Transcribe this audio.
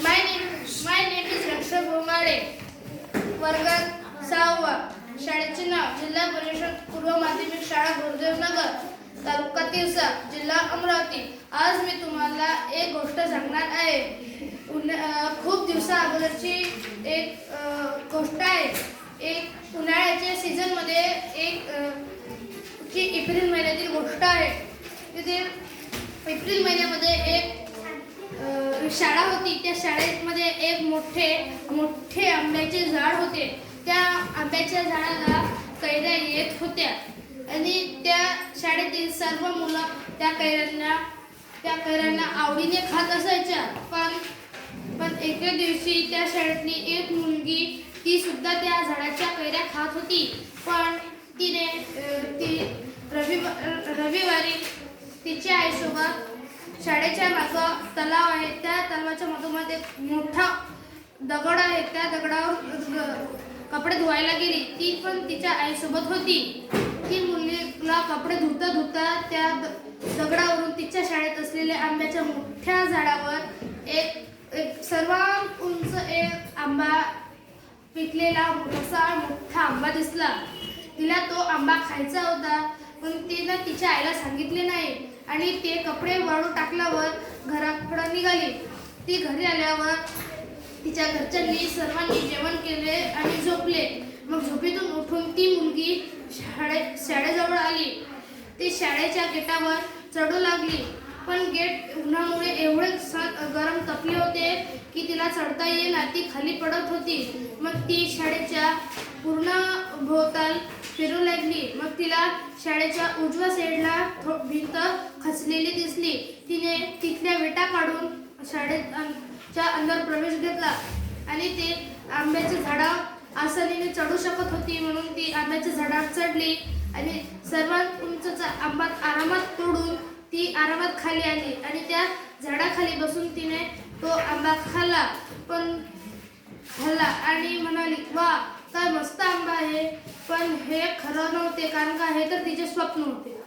My name is Raksha Bhomare. वर्गात 6वा. शाळेचे नाव जिल्हा परिषद पूर्व माध्यमिक शाळा गुरुदेव नगर, तालुका तिवसा, जिल्हा अमरावती. आज मी तुम्हाला एक गोष्ट सांगणार आहे. खूप दिवसा अगोदरची एक गोष्ट आहे. एक उन्हाळ्याच्या सीझन मध्ये एप्रिल महिन्यातील गोष्ट आहे. तिथे एप्रिल महिन्यामध्ये एक शाळा होती. त्या शाळेमध्ये एक मोठे आंब्याचे झाड होते. त्या आंब्याच्या झाडाला कैऱ्या येत होत्या आणि त्या शाळेतील सर्व मुलं त्या कैऱ्यांना आवडीने खात असायच्या. पण एके दिवशी त्या शाळेतली एक मुलगी ती सुद्धा त्या झाडाच्या कैऱ्या खात होती. पण ती रविवारी तिच्या आईसोबत शाळेच्या मागं तलाव आहे. त्या तलावाच्या मधोमध एक मोठा दगड आहे. त्या दगडावर कपडे धुवायला गेली. ती पण तिच्या आईसोबत होती. ती मुलीला कपडे धुता त्या दगडावरून तिच्या शाळेत असलेल्या आंब्याच्या मोठ्या झाडावर एक सर्वात उंच एक आंबा पिकलेला मोठा आंबा दिसला. तिला तो आंबा खायचा होता, पण तिनं तिच्या आईला सांगितले नाही आणि ते कपडे वाळू टाकल्यावर घराकडे निघाली. ती घरी आल्यावर तिच्या घरच्यांनी सर्वांनी जेवण केले आणि झोपले. मग झोपेतून उठून ती मुलगी शाळेजवळ आली. ती शाळेच्या गेटावर चढू लागली, पण गेट उन्हामुळे एवढे गरम तपले होते की तिला चढता येईना. ती खाली पडत होती. मग ती शाळेच्या पूर्ण भोवताल फिरू लागली. मग तिला शाळेच्या उजव्या साईडला भिंत खचलेली दिसली. तिने तिथल्या विटा काढून शाळेच्या अंदर प्रवेश घेतला आणि ते आंब्याच्या झाडावर आसानीने चढू शकत होती, म्हणून ती आंब्याच्या झाडावर चढली आणि सर्वात उंचचा आंबा आरामात तोडून ती आरामात खाली आली आणि त्या झाडाखाली बसून तिने तो आंबा खाल्ला आणि म्हणाली, वा काय मस्त आंबा आहे. पण हे खरं नव्हते, कारण का हे तर तिचे स्वप्न होते.